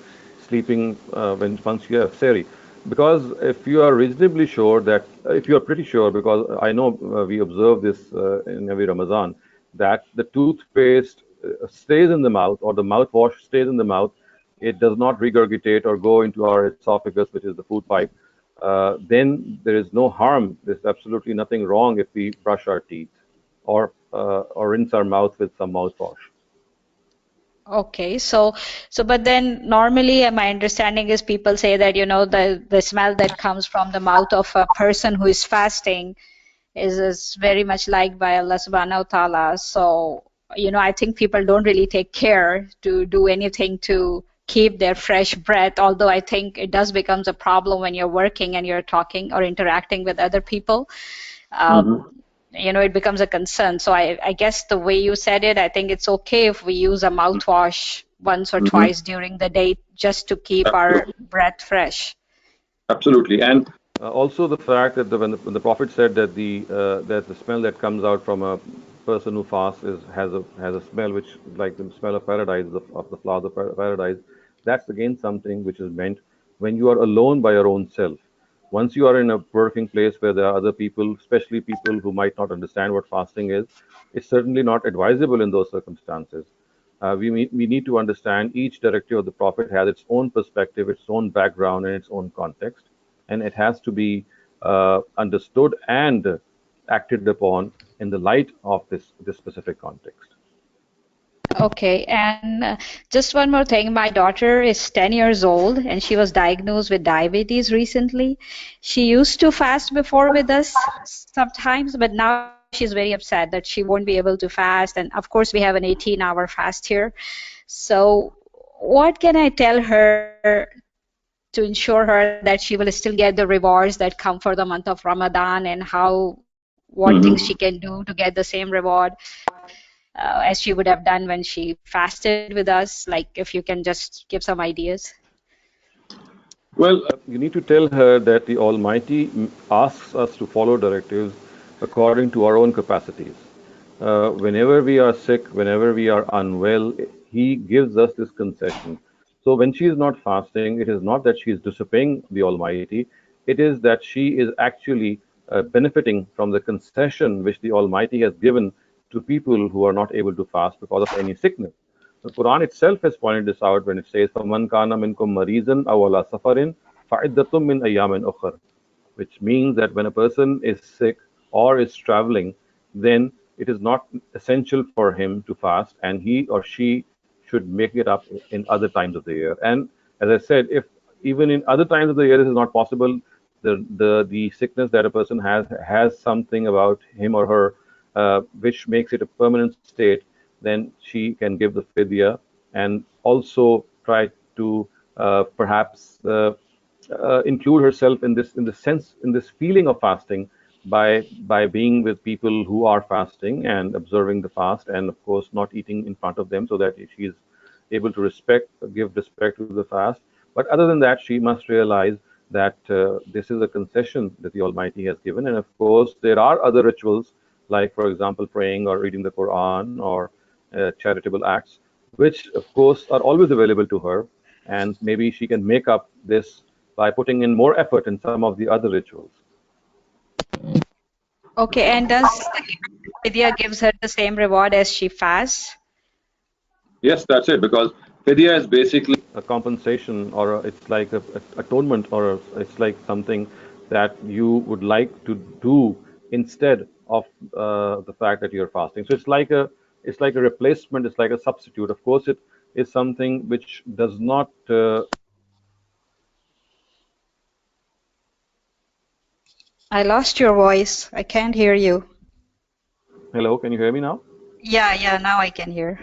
sleeping when once you have seri. Because if you are reasonably sure that if you are pretty sure, because I know we observe this in every Ramadan, that the toothpaste stays in the mouth or the mouthwash stays in the mouth, it does not regurgitate or go into our esophagus, which is the food pipe. Then there is no harm. There's absolutely nothing wrong if we brush our teeth or rinse our mouth with some mouthwash. Okay, so but then normally my understanding is people say that the smell that comes from the mouth of a person who is fasting is very much liked by Allah subhanahu wa ta'ala. So I think people don't really take care to do anything to keep their fresh breath, although I think it does becomes a problem when you're working and you're talking or interacting with other people. It becomes a concern. So I guess the way you said it, I think it's okay if we use a mouthwash once or twice during the day just to keep our breath fresh. Absolutely, and also the fact that when the Prophet said that the smell that comes out from a person who fasts has a smell which like the smell of paradise of the flowers of paradise. That's again something which is meant when you are alone by your own self. Once you are in a working place where there are other people, especially people who might not understand what fasting is, it's certainly not advisable in those circumstances. We need to understand each directive of the Prophet has its own perspective, its own background, and its own context, and it has to be understood and acted upon in the light of this specific context. Okay, and just one more thing. My daughter is 10 years old and she was diagnosed with diabetes recently. She used to fast before with us sometimes, but now she's very upset that she won't be able to fast. And of course, we have an 18-hour fast here. So, what can I tell her to ensure her that she will still get the rewards that come for the month of Ramadan, and what things she can do to get the same reward as she would have done when she fasted with us? Like, if you can just give some ideas. Well, you need to tell her that the Almighty asks us to follow directives according to our own capacities. Whenever we are sick, whenever we are unwell, He gives us this concession. So when she is not fasting, it is not that she is disobeying the Almighty, it is that she is actually benefiting from the concession which the Almighty has given to people who are not able to fast because of any sickness. The Quran itself has pointed this out when it says, فَمَنْ كَانَ مِنْكُمْ مَرِيضًا أَوْ عَلَى سَفَرٍ فَعِدَّةٌ مِّنْ أَيَّامٍ أُخَرَ, which means that when a person is sick or is traveling, then it is not essential for him to fast, and he or she should make it up in other times of the year. And as I said, if even in other times of the year this is not possible, the sickness that a person has something about him or her which makes it a permanent state, then she can give the fidya and also try to perhaps include herself in this feeling of fasting by being with people who are fasting and observing the fast, and of course not eating in front of them, so that she is able to give respect to the fast. But other than that, she must realize that this is a concession that the Almighty has given. And of course, there are other rituals, like, for example, praying or reading the Quran or charitable acts, which, of course, are always available to her. And maybe she can make up this by putting in more effort in some of the other rituals. Okay, and does the Vidya gives her the same reward as she fasts? Yes, that's it, because fidya is basically a compensation, or it's like a atonement, or it's like something that you would like to do instead of the fact that you're fasting. So it's like a replacement, it's like a substitute. Of course, it is something which does not. I lost your voice. I can't hear you. Hello, can you hear me now? Yeah, now I can hear.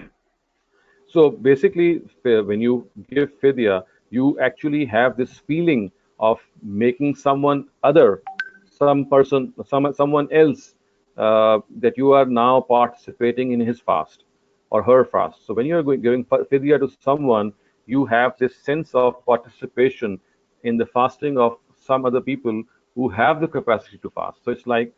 So basically, when you give fidya, you actually have this feeling of making someone other, some person, someone else, that you are now participating in his fast or her fast. So when you are giving fidya to someone, you have this sense of participation in the fasting of some other people who have the capacity to fast. So it's like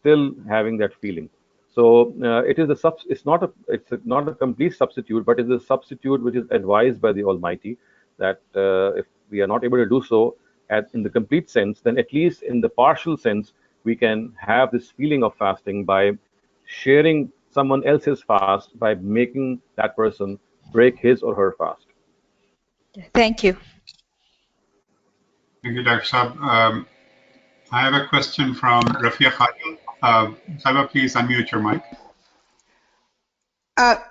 still having that feeling. So it is it's not a complete substitute, but it's a substitute which is advised by the Almighty that if we are not able to do so in the complete sense, then at least in the partial sense, we can have this feeling of fasting by sharing someone else's fast by making that person break his or her fast. Thank you. Thank you, Dr. Saab. I have a question from Rafia Khalil. Saba, please unmute your mic.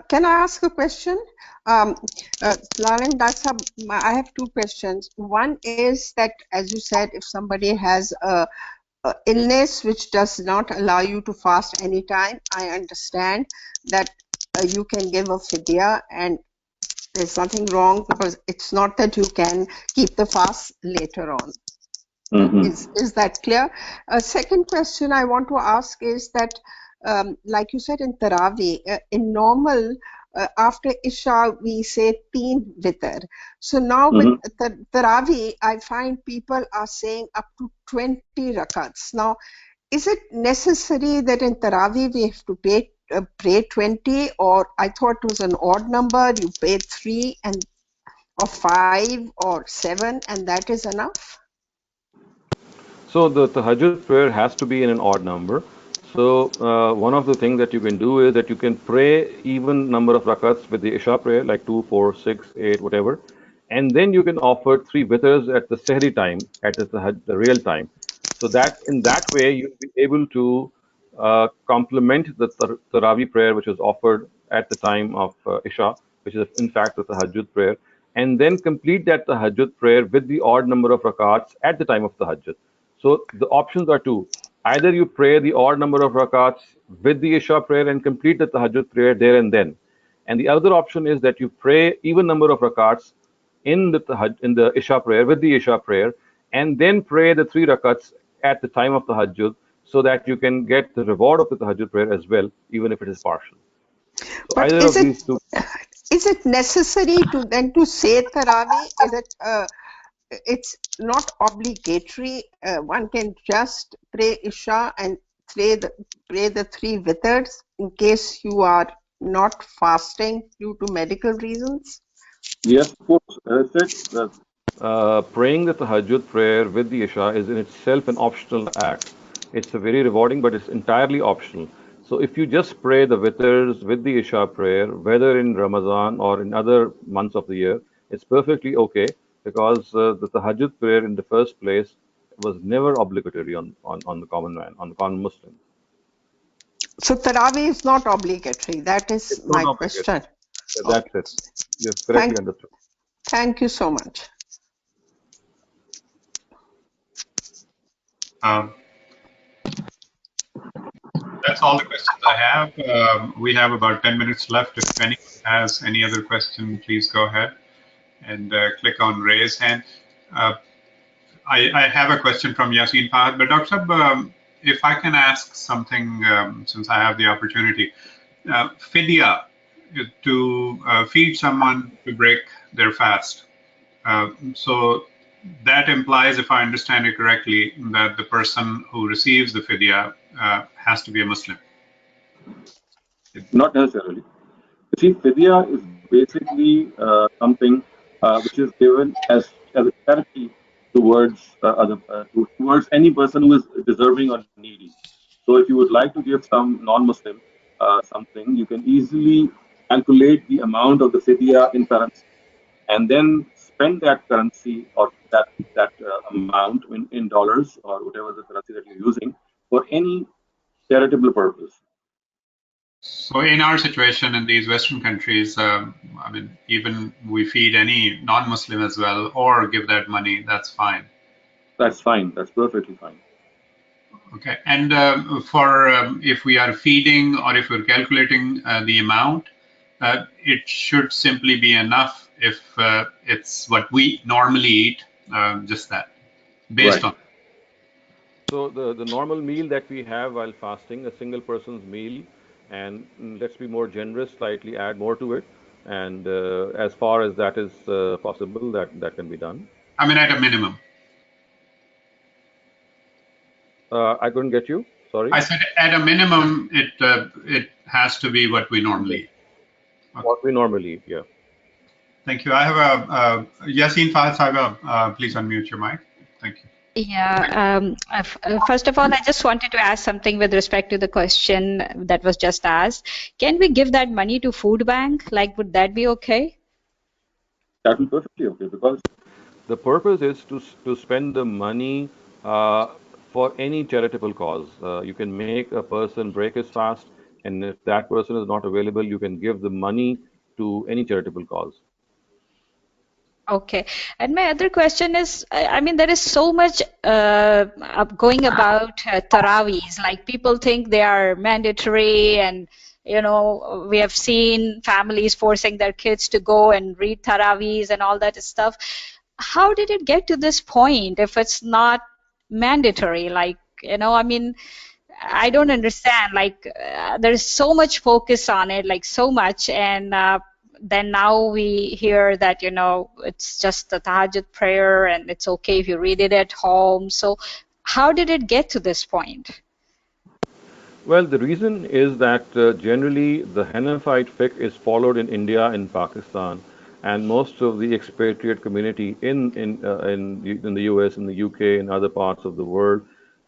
Can I ask a question? Lauren, I have two questions. One is that, as you said, if somebody has a illness which does not allow you to fast anytime, I understand that you can give a fidya and there's nothing wrong, because it's not that you can keep the fast later on. Is that clear? A second question I want to ask is that, like you said in Taraweeh, in normal, after Isha, we say teen witr. So now with Taraweeh, I find people are saying up to 20 rakats. Now, is it necessary that in Taraweeh we have to pray 20, or I thought it was an odd number, you pay 3 and or 5 or 7 and that is enough? So the tahajjud prayer has to be in an odd number. So one of the things that you can do is that you can pray even number of rakats with the Isha prayer, like 2, 4, 6, 8, whatever. And then you can offer 3 witrs at the Sehri time, at the real time. So that in that way, you'll be able to complement the Taraweeh prayer, which is offered at the time of Isha, which is in fact the tahajjud prayer, and then complete that tahajjud prayer with the odd number of rakats at the time of tahajjud. So the options are two. Either you pray the odd number of rakats with the Isha prayer and complete the tahajjud prayer there and then. And the other option is that you pray even number of rakats in the Isha prayer with the Isha prayer, and then pray the 3 rakats at the time of tahajjud, so that you can get the reward of the tahajjud prayer as well, even if it is partial. So but either of these two. Is it necessary to say Taraweeh? Is it it's not obligatory? One can just pray Isha and pray the 3 witrs in case you are not fasting due to medical reasons? Yes, of course. As I said, praying the tahajjud prayer with the Isha is in itself an optional act. It's a very rewarding, but it's entirely optional. So if you just pray the witrs with the Isha prayer, whether in Ramadan or in other months of the year, it's perfectly okay, because the tahajjud prayer in the first place was never obligatory on the common man, on the common Muslim. So Taraweeh is not obligatory. That is It's my not question. obligatory. Yeah, that's it. You've correctly understood. Thank you so much. That's all the questions I have. We have about 10 minutes left. If anyone has any other question, please go ahead and click on raise hand. I have a question from Yasin Fahad, but Dr. Sab, if I can ask something, since I have the opportunity. Fidya, to feed someone to break their fast. So that implies, if I understand it correctly, that the person who receives the fidya has to be a Muslim. Not necessarily. You see, fidya is basically something which is given as a charity towards towards any person who is deserving or needy. So, if you would like to give some non-Muslim something, you can easily calculate the amount of the fidya in currency, and then spend that currency or that amount in dollars or whatever the currency that you're using for any charitable purpose. So in our situation in these Western countries, I mean, even we feed any non-Muslim as well, or give that money, that's fine. That's fine. That's perfectly fine. Okay. And for if we are feeding or if we're calculating the amount, it should simply be enough if it's what we normally eat, just that, based Right. on. So the normal meal that we have while fasting, a single person's meal, and let's be more generous, slightly add more to it. And as far as that is possible, that can be done. I mean, at a minimum. I couldn't get you. Sorry. I said at a minimum, it has to be what we normally eat. Okay. What we normally eat, yeah. Thank you. I have a Yasin Fahad Sahiba, please unmute your mic. Thank you. Yeah, first of all, I just wanted to ask something with respect to the question that was just asked. Can we give that money to food bank? Like, would that be okay? That will be perfectly okay, because the purpose is to spend the money for any charitable cause. You can make a person break his fast, and if that person is not available, you can give the money to any charitable cause. Okay. And my other question is, I mean, there is so much going about Taraweehs. Like, people think they are mandatory, and you know, we have seen families forcing their kids to go and read Taraweehs and all that stuff. How did it get to this point if it's not mandatory? Like, you know, I mean, I don't understand. Like, there's so much focus on it, like so much, and then now we hear that, you know, it's just a tahajjud prayer and it's okay if you read it at home. So how did it get to this point? Well, the reason is that generally the Hanafite fiqh is followed in India and Pakistan, and most of the expatriate community in the US, in the UK, and other parts of the world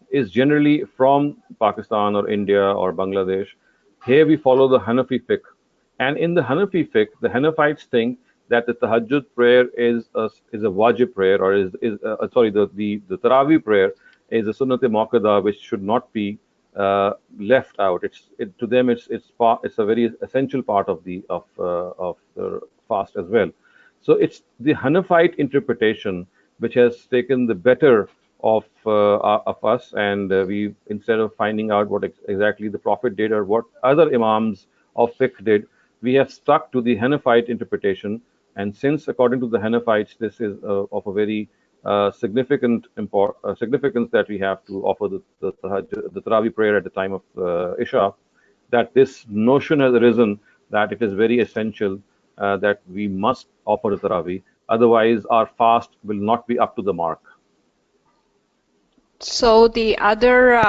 is generally from Pakistan or India or Bangladesh. Here we follow the Hanafi fiqh, and in the Hanafi fiqh, the Hanafites think that the Tahajjud prayer is a wajib prayer, or sorry, the Taraweeh prayer is a Sunnat Muakkada, which should not be left out. To them it's a very essential part of the fast as well. So it's the Hanafite interpretation which has taken the better of us, and we, instead of finding out what exactly the Prophet did or what other Imams of fiqh did, we have stuck to the Hanafite interpretation. And since, according to the Hanafites, this is of a very significance that we have to offer the Taraweeh prayer at the time of Isha, that this notion has arisen that it is very essential that we must offer the Taraweeh, otherwise our fast will not be up to the mark. So the other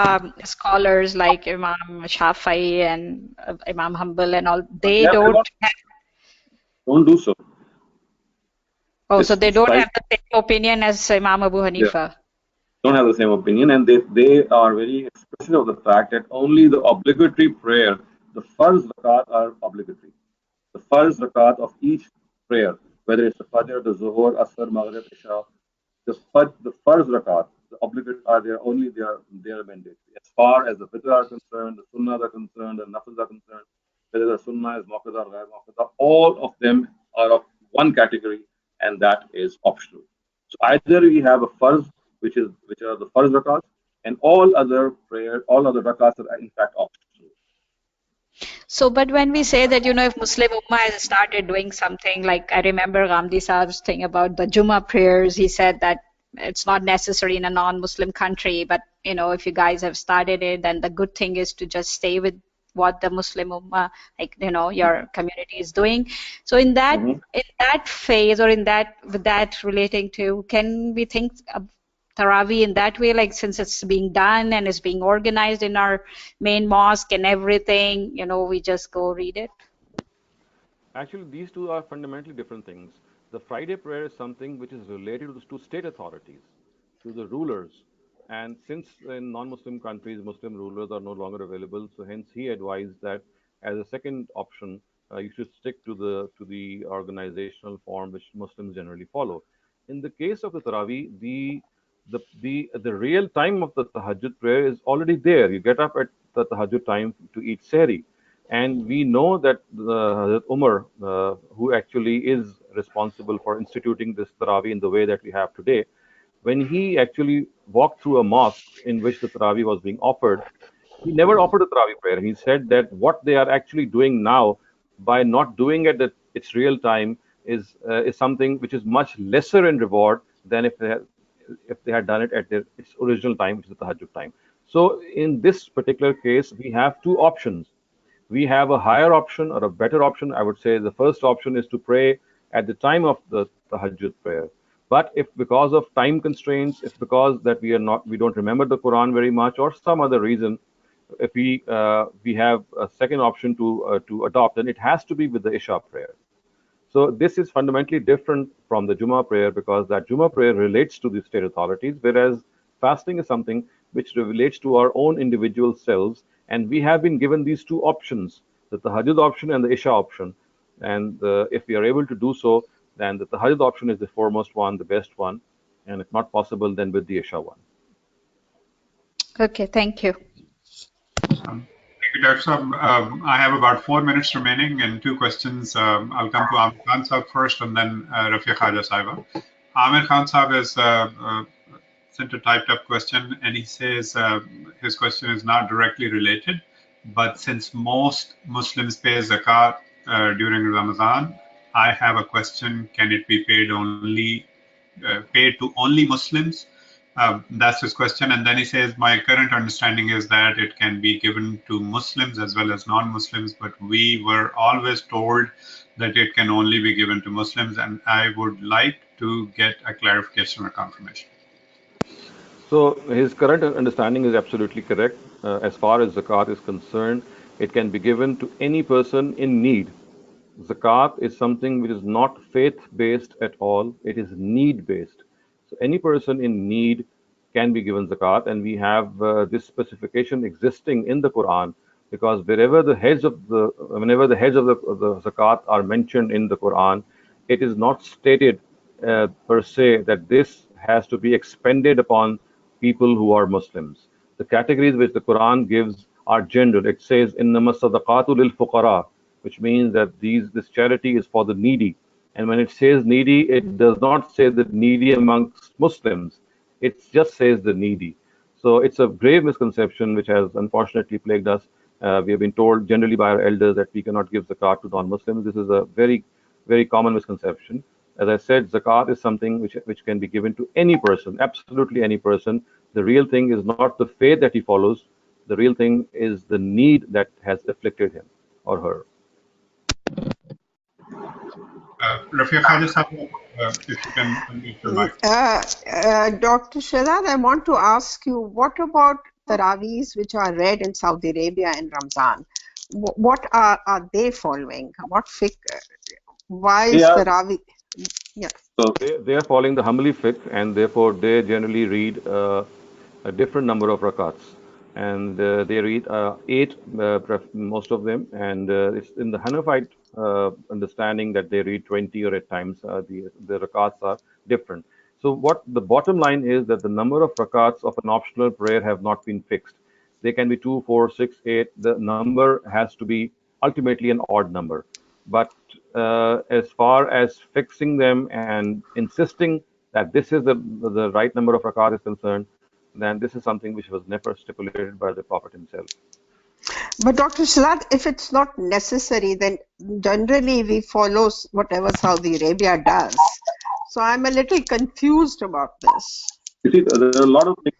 scholars like Imam Shafi'i and Imam Hanbal and all, they don't do so. Oh, so they don't have the same opinion as Imam Abu Hanifa. Yeah. Don't have the same opinion, and they are very explicit of the fact that only the obligatory prayer, the farz rakat, are obligatory. The farz rakat of each prayer, whether it's the Fajr, the Zuhur, Asr, Maghrib, Isha, the farz rakat, the obligatory are there, only they are mandatory. As far as the fitr are concerned, the sunnahs are concerned, the nafils are concerned, whether the sunnah is muqaddar or ghair muqaddar, all of them are of one category, and that is optional. So either we have a farz, which are the farz rakats, and all other rakats are in fact optional. So, but when we say that, you know, if Muslim Ummah has started doing something, like I remember Ghamdi Saab's thing about the Jummah prayers, he said that it's not necessary in a non-Muslim country, but, you know, if you guys have started it, then the good thing is to just stay with what the Muslim Ummah, like, you know, your community is doing. So in that phase, or in that, with that relating to, can we think of Taraweeh in that way, like since it's being done and it's being organized in our main mosque and everything, you know, we just go read it? Actually, these two are fundamentally different things. The Friday prayer is something which is related to state authorities, to the rulers. And since in non-Muslim countries, Muslim rulers are no longer available, so hence he advised that as a second option, you should stick to the organizational form which Muslims generally follow. In the case of the Taraweeh, the real time of the Tahajjud prayer is already there. You get up at the Tahajjud time to eat sehri. And we know that Hazrat Umar, who actually is responsible for instituting this Taraweeh in the way that we have today, when he actually walked through a mosque in which the Taraweeh was being offered, he never offered a Taraweeh prayer. He said that what they are actually doing now by not doing it at its real time is something which is much lesser in reward than if they had done it at its original time, which is the Tahajjud time. So in this particular case, we have two options. We have a higher option or a better option. I would say the first option is to pray at the time of the Tahajjud prayer. But if because of time constraints, if because that we don't remember the Quran very much, or some other reason, if we have a second option to adopt, then it has to be with the Isha prayer. So this is fundamentally different from the Jummah prayer because that Jummah prayer relates to the state authorities, whereas fasting is something which relates to our own individual selves. And we have been given these two options, the Tahajjud option and the Isha option. And if we are able to do so, then the Tahajjud option is the foremost one, the best one. And if not possible, then with the Isha one. Okay, thank you. Thank you, Dr. Saab. I have about 4 minutes remaining and two questions. I'll come to Amir Khan Saab first and then Rafiq Khaja Saiba. Amir Khan Saab has sent a typed up question and he says his question is not directly related, but since most Muslims pay zakat during Ramadan, I have a question: can it be paid to only Muslims? That's his question. And then he says, my current understanding is that it can be given to Muslims as well as non-Muslims, but we were always told that it can only be given to Muslims. And I would like to get a clarification or confirmation. So his current understanding is absolutely correct. As far as zakat is concerned, it can be given to any person in need. Zakat is something which is not faith-based at all. It is need-based. So any person in need can be given zakat, and we have this specification existing in the Quran because whenever the heads of the zakat are mentioned in the Quran, it is not stated per se that this has to be expended upon people who are Muslims. The categories which the Quran gives are general. It says, "Innama sadaqatu lil fuqara," which means that this charity is for the needy. And when it says needy, it does not say the needy amongst Muslims. It just says the needy. So it's a grave misconception which has unfortunately plagued us. We have been told generally by our elders that we cannot give zakat to non-Muslims. This is a very, very common misconception. As I said, zakat is something which can be given to any person, absolutely any person. The real thing is not the faith that he follows. The real thing is the need that has afflicted him or her. Rafiq Khaja Sahib, if you can unmute your mic. Dr. Shehzad, I want to ask you, what about Taraweehs which are read in Saudi Arabia in Ramzan? What are they following? What fiqh? Why is Taraweeh? Yeah. So they are following the Hanbali fiqh, and therefore they generally read a different number of rakats, and they read 8, most of them, and it's in the Hanafite understanding that they read 20 or at times the rakats are different. So what the bottom line is that the number of rakats of an optional prayer have not been fixed. They can be 2, 4, 6, 8. The number has to be ultimately an odd number. But as far as fixing them and insisting that this is the right number of rakat is concerned, then this is something which was never stipulated by the Prophet himself. But Dr. Shehzad, if it's not necessary, then generally we follow whatever Saudi Arabia does. So I'm a little confused about this. You see, there are a lot of things.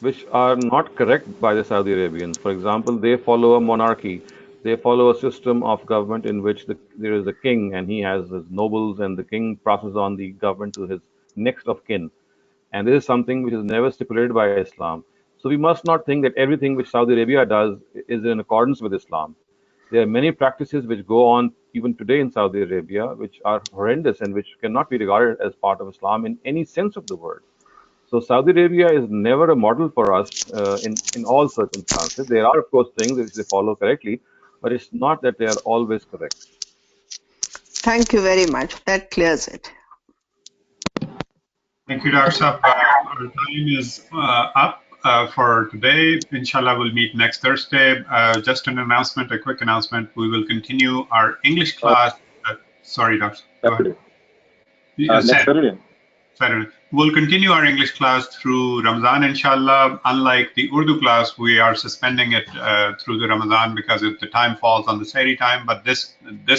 which are not correct by the Saudi Arabians. For example, they follow a monarchy. They follow a system of government in which there is a king and he has his nobles, and the king passes on the government to his next of kin. And this is something which is never stipulated by Islam. So we must not think that everything which Saudi Arabia does is in accordance with Islam. There are many practices which go on even today in Saudi Arabia, which are horrendous and which cannot be regarded as part of Islam in any sense of the word. So Saudi Arabia is never a model for us in all circumstances. There are, of course, things which they follow correctly, but it's not that they are always correct. Thank you very much. That clears it. Thank you, Dr. Saab. Our time is up for today. Inshallah, we'll meet next Thursday. Just an announcement, a quick announcement. We will continue our English class. Sorry, Dr. Go ahead. Next Saturday. Saturday. We'll continue our English class through Ramadan, inshallah. Unlike the Urdu class, we are suspending it through the Ramadan because the time falls on the Sahri time. But this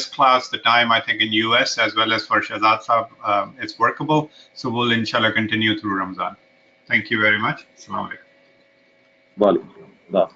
class, the time I think in US as well as for Shehzad Saab, it's workable. So we'll inshallah continue through Ramadan. Thank you very much. Assalamu alaikum. Walaikum.